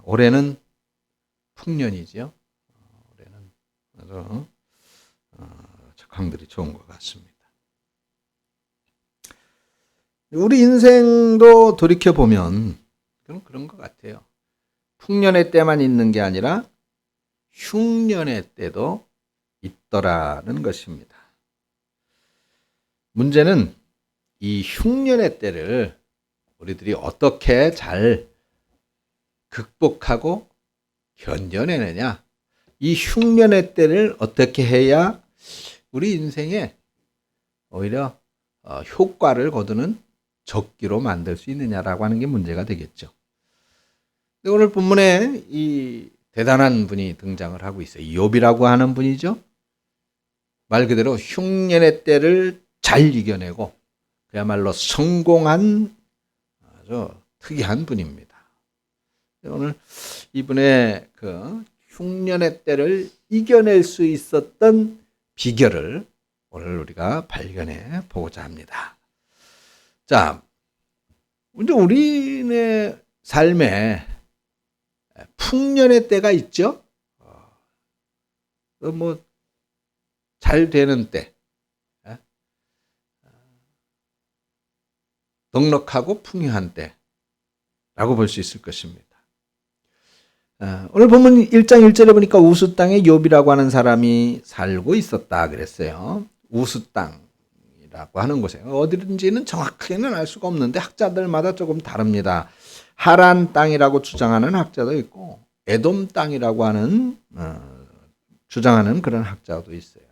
올해는 풍년이지요. 올해는 아주 적황들이 좋은 것 같습니다. 우리 인생도 돌이켜보면 그런 것 같아요. 풍년의 때만 있는 게 아니라 흉년의 때도 있더라는 것입니다. 문제는 이 흉년의 때를 우리들이 어떻게 잘 극복하고 견뎌내느냐, 이 흉년의 때를 어떻게 해야 우리 인생에 오히려 효과를 거두는 적기로 만들 수 있느냐라고 하는 게 문제가 되겠죠. 오늘 본문에 이 대단한 분이 등장을 하고 있어요. 욥이라고 하는 분이죠. 말 그대로 흉년의 때를 잘 이겨내고 그야말로 성공한 아주 특이한 분입니다. 오늘 이분의 그 흉년의 때를 이겨낼 수 있었던 비결을 오늘 우리가 발견해 보고자 합니다. 자, 이제 우리의 삶에 풍년의 때가 있죠. 뭐 잘 되는 때, 넉넉하고 풍요한 때라고 볼 수 있을 것입니다. 오늘 본문 1장 1절에 보니까 우스 땅에 욥이라고 하는 사람이 살고 있었다 그랬어요. 우스 땅이라고 하는 곳에 어디든지는 정확하게는 알 수가 없는데 학자들마다 조금 다릅니다. 하란 땅이라고 주장하는 학자도 있고 에돔 땅이라고 하는 주장하는 그런 학자도 있어요.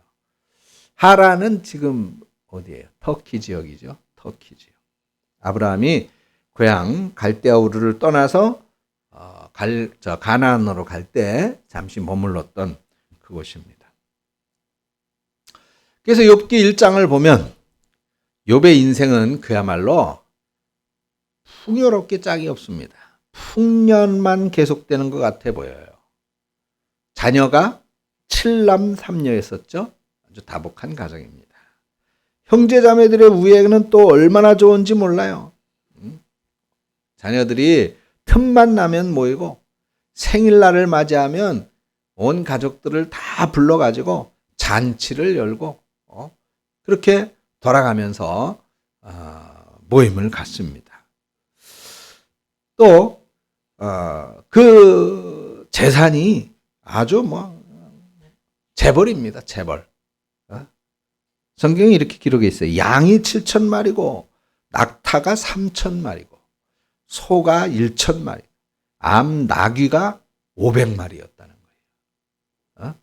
하란은 지금 어디예요? 터키 지역이죠. 터키 지역. 아브라함이 고향 갈대아 우르를 떠나서 가나안으로 갈 때 잠시 머물렀던 그곳입니다. 그래서 욥기 1장을 보면 욥의 인생은 그야말로 풍요롭게 짝이 없습니다. 풍년만 계속되는 것 같아 보여요. 자녀가 7남 3녀였었죠. 아주 다복한 가정입니다. 형제자매들의 우애는 또 얼마나 좋은지 몰라요. 자녀들이 틈만 나면 모이고 생일날을 맞이하면 온 가족들을 다 불러가지고 잔치를 열고 그렇게 돌아가면서 모임을 갖습니다. 또 그 재산이 아주 재벌입니다. 재벌. 성경에 이렇게 기록해 있어요. 양이 7,000마리고 낙타가 3,000마리고 소가 1,000마리, 암 나귀가 500마리였다는 거예요.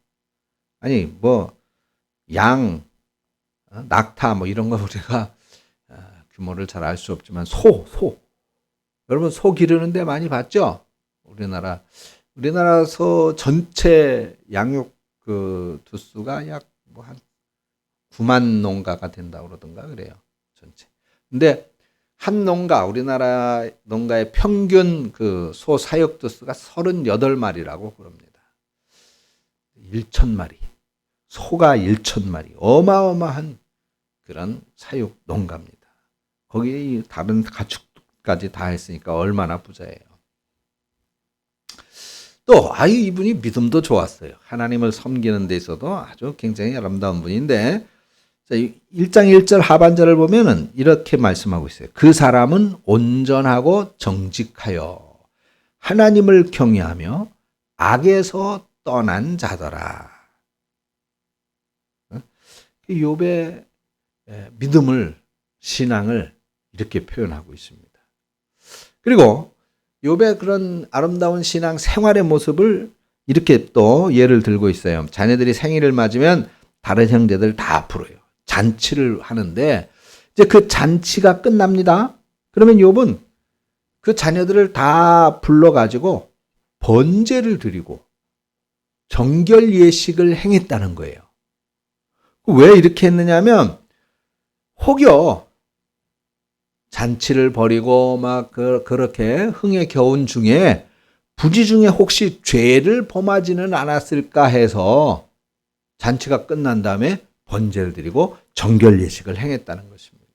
아니 양, 낙타 이런 거 우리가 규모를 잘 알 수 없지만 소 여러분 소 기르는 데 많이 봤죠? 우리나라 소 전체 양육 그 두수가 약 한 9만 농가가 된다고 그러던가 그래요. 전체. 근데 한 농가, 우리나라 농가의 평균 그 소 사육 두수가 38마리라고 그럽니다. 1,000마리. 소가 1,000마리. 어마어마한 그런 사육 농가입니다. 거기에 다른 가축까지 다 했으니까 얼마나 부자예요. 또 이분이 믿음도 좋았어요. 하나님을 섬기는 데 있어도 아주 굉장히 아름다운 분인데 1장 1절 하반절을 보면은 이렇게 말씀하고 있어요. 그 사람은 온전하고 정직하여 하나님을 경외하며 악에서 떠난 자더라. 욥의 믿음을, 신앙을 이렇게 표현하고 있습니다. 그리고 욥의 그런 아름다운 신앙 생활의 모습을 이렇게 또 예를 들고 있어요. 자녀들이 생일을 맞으면 다른 형제들 다 불러요. 잔치를 하는데 이제 그 잔치가 끝납니다. 그러면 욥은 그 자녀들을 다 불러가지고 번제를 드리고 정결 예식을 행했다는 거예요. 왜 이렇게 했느냐면 혹여 잔치를 벌이고 그렇게 흥에 겨운 중에 부지 중에 혹시 죄를 범하지는 않았을까 해서 잔치가 끝난 다음에 번제를 드리고 정결 예식을 행했다는 것입니다.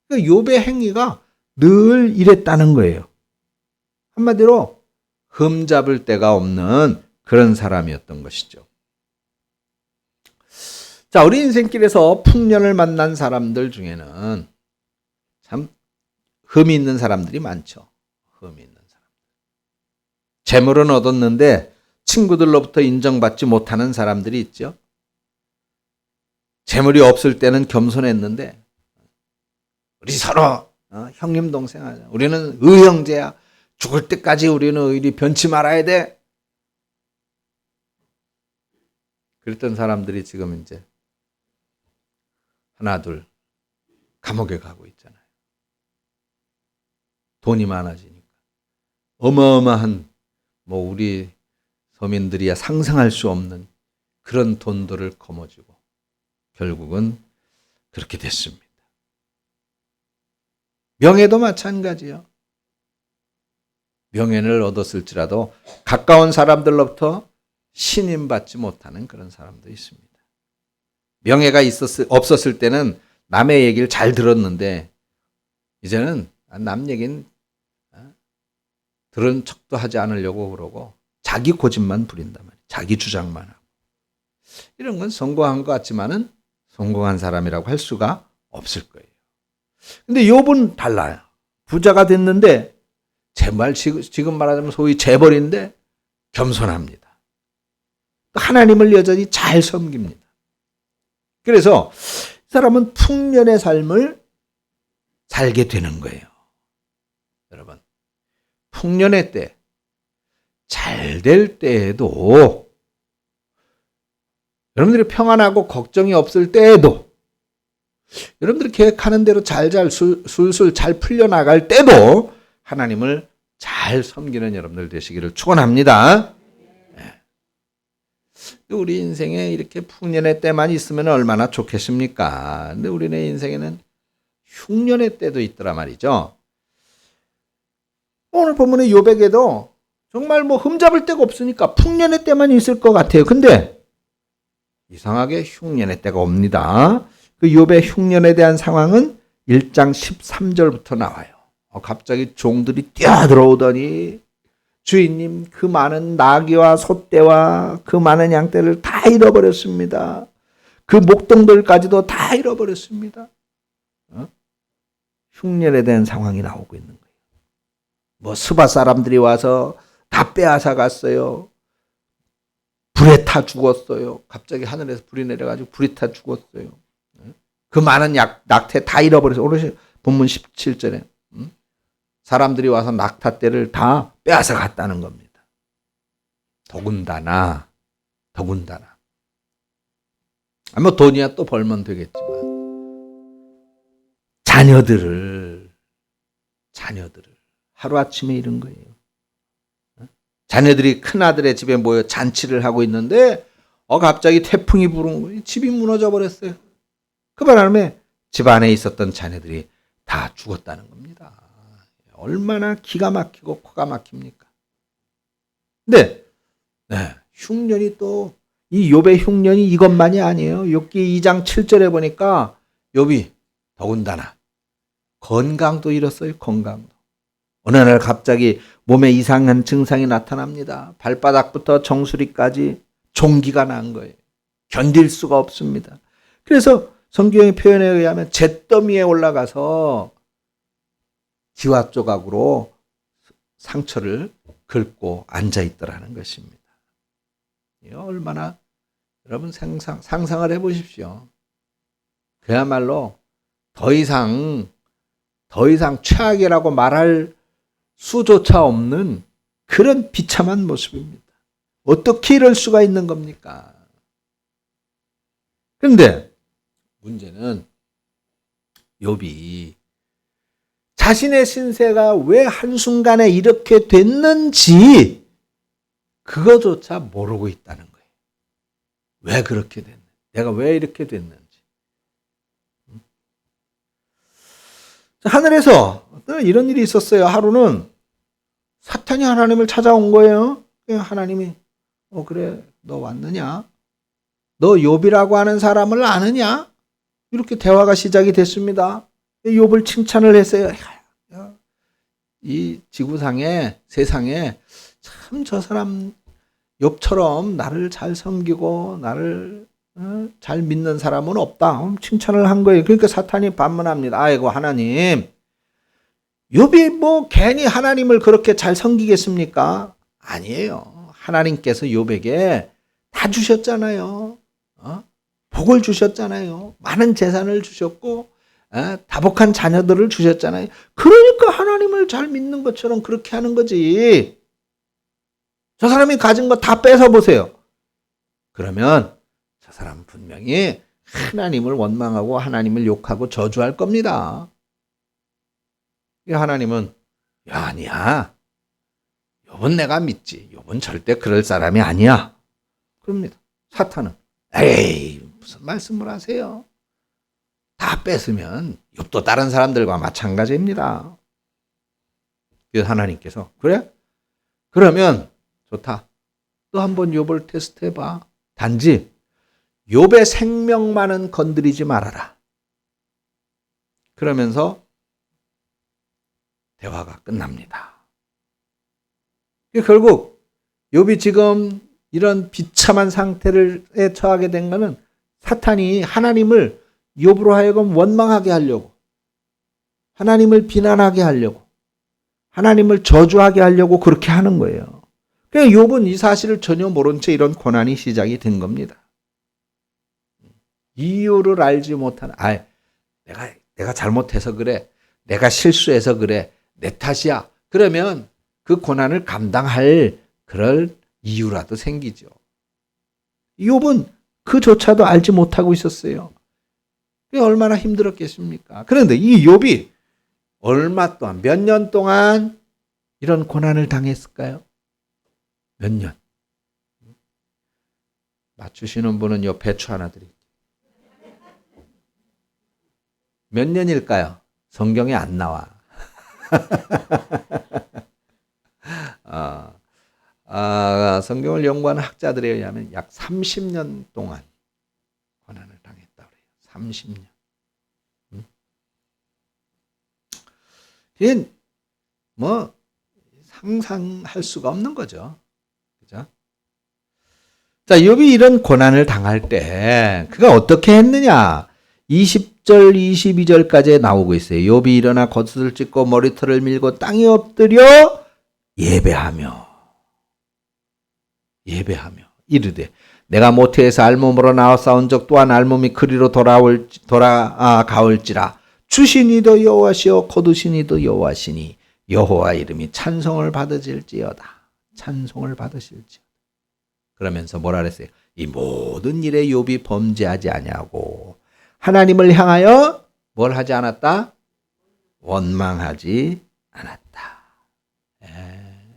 그러니까 욥의 행위가 늘 이랬다는 거예요. 한마디로 흠잡을 데가 없는 그런 사람이었던 것이죠. 자, 우리 인생길에서 풍년을 만난 사람들 중에는 참 흠이 있는 사람들이 많죠. 흠이 있는 사람. 재물은 얻었는데 친구들로부터 인정받지 못하는 사람들이 있죠. 재물이 없을 때는 겸손했는데 우리 서로 형님 동생 하자. 우리는 의형제야. 죽을 때까지 우리는 의리 변치 말아야 돼. 그랬던 사람들이 지금 이제 하나 둘 감옥에 가고 있잖아요. 돈이 많아지니까 어마어마한 우리 서민들이야 상상할 수 없는 그런 돈들을 거머쥐고 결국은 그렇게 됐습니다. 명예도 마찬가지요. 명예를 얻었을지라도 가까운 사람들로부터 신임받지 못하는 그런 사람도 있습니다. 명예가 없었을 때는 남의 얘기를 잘 들었는데 이제는 남 얘기는 들은 척도 하지 않으려고 그러고 자기 고집만 부린단 말이에요. 자기 주장만 하고. 이런 건 성공한 것 같지만은 성공한 사람이라고 할 수가 없을 거예요. 근데 욥은 달라요. 부자가 됐는데 정말 지금 말하자면 소위 재벌인데 겸손합니다. 하나님을 여전히 잘 섬깁니다. 그래서 이 사람은 풍년의 삶을 살게 되는 거예요. 여러분, 풍년의 때, 잘 될 때에도 여러분들이 평안하고 걱정이 없을 때에도 여러분들이 계획하는 대로 술술 잘 풀려나갈 때도 하나님을 잘 섬기는 여러분들 되시기를 축원합니다. 우리 인생에 이렇게 풍년의 때만 있으면 얼마나 좋겠습니까? 근데 우리네 인생에는 흉년의 때도 있더라 말이죠. 오늘 본문의 욥에게도 정말 흠잡을 데가 없으니까 풍년의 때만 있을 것 같아요. 근데 이상하게 흉년의 때가 옵니다. 그 욥의 흉년에 대한 상황은 1장 13절부터 나와요. 갑자기 종들이 뛰어들어오더니 주인님 그 많은 나귀와 소떼와 그 많은 양떼를 다 잃어버렸습니다. 그 목동들까지도 다 잃어버렸습니다. 흉년에 대한 상황이 나오고 있는 거예요. 스바 사람들이 와서 다 빼앗아 갔어요. 불에 타 죽었어요. 갑자기 하늘에서 불이 내려가지고 불이 타 죽었어요. 그 많은 낙태 다 잃어버렸어요. 오늘 본문 17절에 사람들이 와서 낙타떼를 다 빼앗아 갔다는 겁니다. 더군다나 돈이야 또 벌면 되겠지만 자녀들을 하루아침에 잃은 거예요. 자녀들이 큰아들의 집에 모여 잔치를 하고 있는데 갑자기 태풍이 부는 거예요. 집이 무너져 버렸어요. 그 바람에 집 안에 있었던 자녀들이 다 죽었다는 겁니다. 얼마나 기가 막히고 코가 막힙니까? 근데 흉년이 또 이 욥의 흉년이 이것만이 아니에요. 욥기 2장 7절에 보니까 욥이 더군다나 건강도 잃었어요. 건강도. 어느 날 갑자기 몸에 이상한 증상이 나타납니다. 발바닥부터 정수리까지 종기가 난 거예요. 견딜 수가 없습니다. 그래서 성경의 표현에 의하면 잿더미에 올라가서 기와 조각으로 상처를 긁고 앉아있더라는 것입니다. 얼마나 여러분 상상을 해보십시오. 그야말로 더 이상 최악이라고 말할 수조차 없는 그런 비참한 모습입니다. 어떻게 이럴 수가 있는 겁니까? 그런데 문제는 욥이 자신의 신세가 왜 한순간에 이렇게 됐는지 그거조차 모르고 있다는 거예요. 왜 그렇게 됐는지, 내가 왜 이렇게 됐는지. 하늘에서 이런 일이 있었어요. 하루는 사탄이 하나님을 찾아온 거예요. 하나님이 그래 너 왔느냐? 너 욥이라고 하는 사람을 아느냐? 이렇게 대화가 시작이 됐습니다. 욥을 칭찬을 했어요. 이 지구상에 세상에 참 저 사람 욥처럼 나를 잘 섬기고 나를 잘 믿는 사람은 없다. 칭찬을 한 거예요. 그러니까 사탄이 반문합니다. 아이고 하나님, 욥이 뭐 괜히 하나님을 그렇게 잘 섬기겠습니까? 아니에요. 하나님께서 욥에게 다 주셨잖아요. 복을 주셨잖아요. 많은 재산을 주셨고 다복한 자녀들을 주셨잖아요. 그러니까 하나님을 잘 믿는 것처럼 그렇게 하는 거지. 저 사람이 가진 거 다 뺏어 보세요. 그러면 저 사람은 분명히 하나님을 원망하고 하나님을 욕하고 저주할 겁니다. 하나님은 야, 아니야. 욥은 내가 믿지. 욥은 절대 그럴 사람이 아니야. 그럽니다. 사탄은 에이 무슨 말씀을 하세요. 다 뺏으면 욥도 다른 사람들과 마찬가지입니다. 그래서 하나님께서 그래? 그러면 좋다. 또 한번 욥을 테스트해봐. 단지 욥의 생명만은 건드리지 말아라. 그러면서 대화가 끝납니다. 결국 욥이 지금 이런 비참한 상태에 처하게 된 것은 사탄이 하나님을 욥으로 하여금 원망하게 하려고, 하나님을 비난하게 하려고, 하나님을 저주하게 하려고 그렇게 하는 거예요. 그러니까 욥은 이 사실을 전혀 모른 채 이런 고난이 시작이 된 겁니다. 이유를 알지 못하는, 내가 잘못해서 그래, 내가 실수해서 그래, 내 탓이야. 그러면 그 고난을 감당할 그럴 이유라도 생기죠. 욥은 그조차도 알지 못하고 있었어요. 그게 얼마나 힘들었겠습니까? 그런데 이 욥이 얼마 동안, 몇 년 동안 이런 고난을 당했을까요? 몇 년? 맞추시는 분은 요 배추 하나 드릴게요. 몇 년일까요? 성경에 안 나와. 성경을 연구하는 학자들에 의하면 약 30년 동안 고난을 당했다고 해요. 30년. 이게 뭐 상상할 수가 없는 거죠. 그죠? 자, 욥이 이런 고난을 당할 때 그가 어떻게 했느냐? 20절, 22절까지 나오고 있어요. 욥이 일어나 겉옷을 찢고 머리털을 밀고 땅에 엎드려 예배하며 이르되 내가 모태에서 알몸으로 나와 싸운 적 또한 알몸이 그리로 돌아가올지라 주신 이도 여호와시오 거두신 이도 여호와시니 여호와 이름이 찬송을 받으실지어다. 찬송을 받으실지어다. 그러면서 뭐라 그랬어요? 이 모든 일에 욥이 범죄하지 아니하고 하나님을 향하여 뭘 하지 않았다? 원망하지 않았다.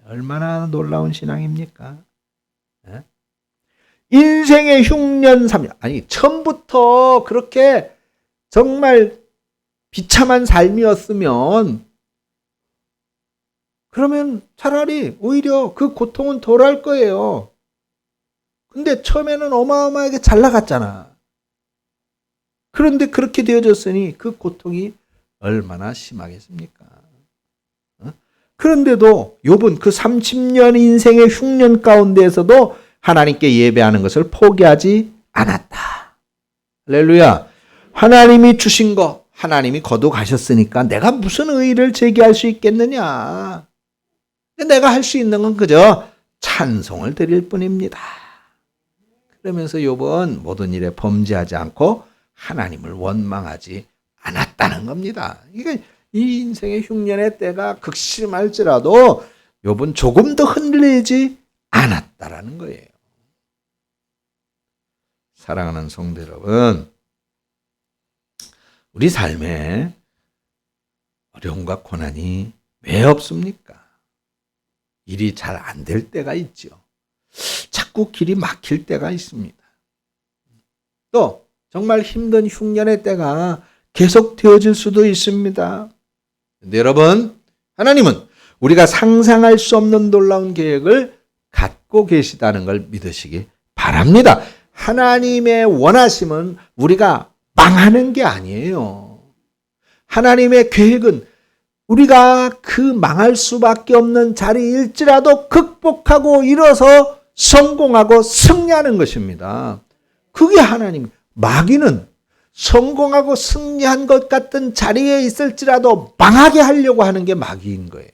얼마나 놀라운 신앙입니까? 인생의 흉년 3년. 아니, 처음부터 그렇게 정말 비참한 삶이었으면 그러면 차라리 오히려 그 고통은 덜할 거예요. 근데 처음에는 어마어마하게 잘 나갔잖아. 그런데 그렇게 되어졌으니 그 고통이 얼마나 심하겠습니까? 그런데도 욥은 그 30년 인생의 흉년 가운데에서도 하나님께 예배하는 것을 포기하지 않았다. 할렐루야. 하나님이 주신 거 하나님이 거둬 가셨으니까 내가 무슨 의의를 제기할 수 있겠느냐. 내가 할 수 있는 건 그저 찬송을 드릴 뿐입니다. 그러면서 욥은 모든 일에 범죄하지 않고 하나님을 원망하지 않았다는 겁니다. 그러니까 이 인생의 흉년의 때가 극심할지라도 욥은 조금 더 흔들리지 않았다라는 거예요. 사랑하는 성도 여러분, 우리 삶에 어려움과 고난이 왜 없습니까? 일이 잘 안 될 때가 있죠. 자꾸 길이 막힐 때가 있습니다. 또 정말 힘든 흉년의 때가 계속 되어질 수도 있습니다. 근데 여러분, 하나님은 우리가 상상할 수 없는 놀라운 계획을 갖고 계시다는 걸 믿으시기 바랍니다. 하나님의 원하심은 우리가 망하는 게 아니에요. 하나님의 계획은 우리가 그 망할 수밖에 없는 자리일지라도 극복하고 일어서 성공하고 승리하는 것입니다. 그게 하나님. 마귀는 성공하고 승리한 것 같은 자리에 있을지라도 망하게 하려고 하는 게 마귀인 거예요.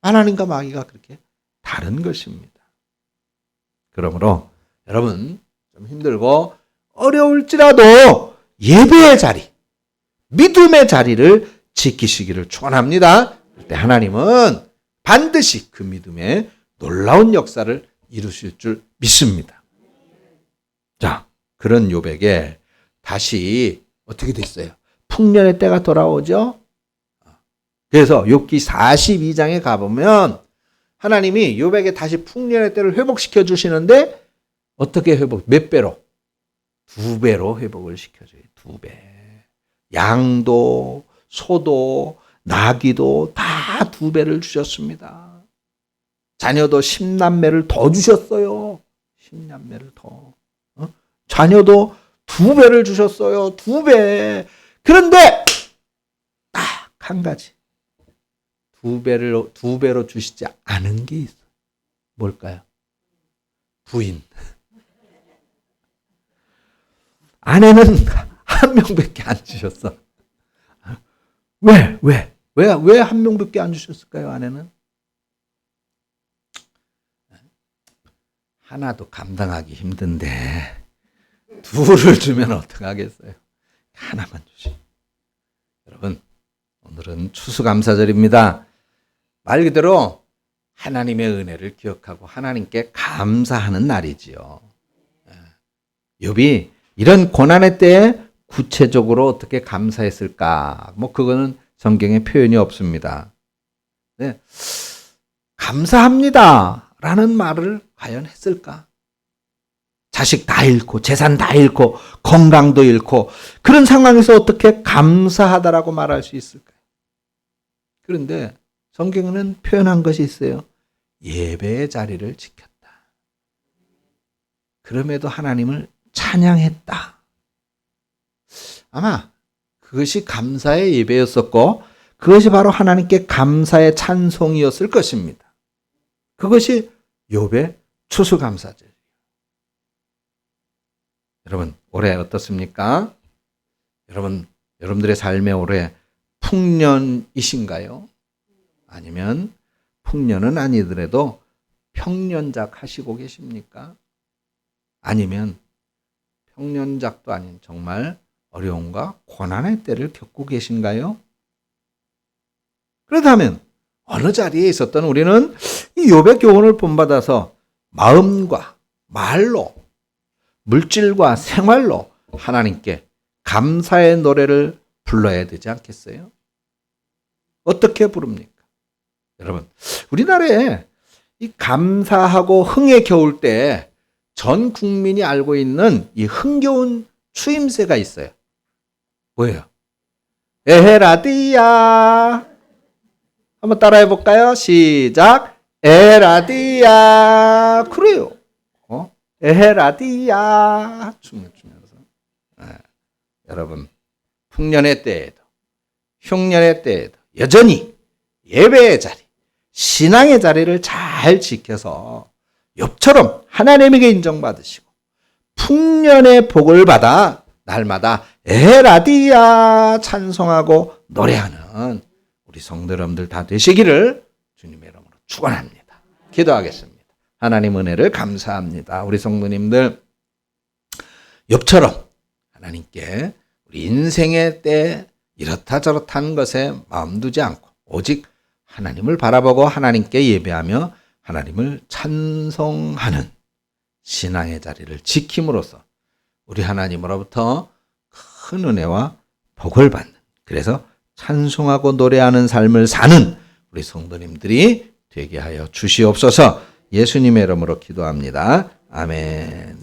하나님과 마귀가 그렇게 다른 것입니다. 그러므로 여러분 좀 힘들고 어려울지라도 예배의 자리, 믿음의 자리를 지키시기를 축원합니다. 그때 하나님은 반드시 그 믿음에 놀라운 역사를 이루실 줄 믿습니다. 자, 그런 욥에게 다시 어떻게 됐어요? 풍년의 때가 돌아오죠. 그래서 욥기 42장에 가보면 하나님이 욥에게 다시 풍년의 때를 회복시켜 주시는데 어떻게 몇 배로? 2배로 회복을 시켜줘요. 2배. 양도 소도 나귀도 다 2배를 주셨습니다. 자녀도 10남매를 더 주셨어요. 10남매를 더. 자녀도 2배를 주셨어요. 2배. 그런데 딱 한 가지. 2배로 주시지 않은 게 있어요. 뭘까요? 부인. 아내는 한 명밖에 안 주셨어. 왜 한 명밖에 안 주셨을까요, 아내는? 하나도 감당하기 힘든데, 2를 주면 어떡하겠어요? 하나만 주시. 여러분, 오늘은 추수감사절입니다. 말 그대로 하나님의 은혜를 기억하고 하나님께 감사하는 날이지요. 욥이 이런 고난의 때에 구체적으로 어떻게 감사했을까? 그거는 성경에 표현이 없습니다. 네. 감사합니다 라는 말을 과연 했을까? 자식 다 잃고 재산 다 잃고 건강도 잃고 그런 상황에서 어떻게 감사하다라고 말할 수 있을까요? 그런데 성경에는 표현한 것이 있어요. 예배의 자리를 지켰다. 그럼에도 하나님을 찬양했다. 아마 그것이 감사의 예배였었고 그것이 바로 하나님께 감사의 찬송이었을 것입니다. 그것이 욥의 추수감사절. 여러분 올해 어떻습니까? 여러분들의 삶의 올해 풍년이신가요? 아니면 풍년은 아니더라도 평년작 하시고 계십니까? 아니면 평년작도 아닌 정말 어려움과 고난의 때를 겪고 계신가요? 그렇다면 어느 자리에 있었던 우리는 이 욥의 교훈을 본받아서 마음과 말로 물질과 생활로 하나님께 감사의 노래를 불러야 되지 않겠어요? 어떻게 부릅니까? 여러분, 우리나라에 이 감사하고 흥에 겨울 때 전 국민이 알고 있는 이 흥겨운 추임새가 있어요. 뭐예요? 에헤라디야. 한번 따라해 볼까요? 시작. 에라디야. 그래요. 에헤라디야. 춤을 추면서. 여러분, 풍년의 때에도 흉년의 때에도 여전히 예배의 자리, 신앙의 자리를 잘 지켜서 욥처럼 하나님에게 인정받으시고 풍년의 복을 받아 날마다 에라디야 찬송하고 노래하는 우리 성도 여러분들 다 되시기를 주님의 이름으로 축원합니다. 기도하겠습니다. 하나님 은혜를 감사합니다. 우리 성도님들 욥처럼 하나님께 우리 인생의 때 이렇다 저렇다 하는 것에 마음 두지 않고 오직 하나님을 바라보고 하나님께 예배하며 하나님을 찬송하는 신앙의 자리를 지킴으로써 우리 하나님으로부터 큰 은혜와 복을 받는, 그래서 찬송하고 노래하는 삶을 사는 우리 성도님들이 되게 하여 주시옵소서. 예수님의 이름으로 기도합니다. 아멘.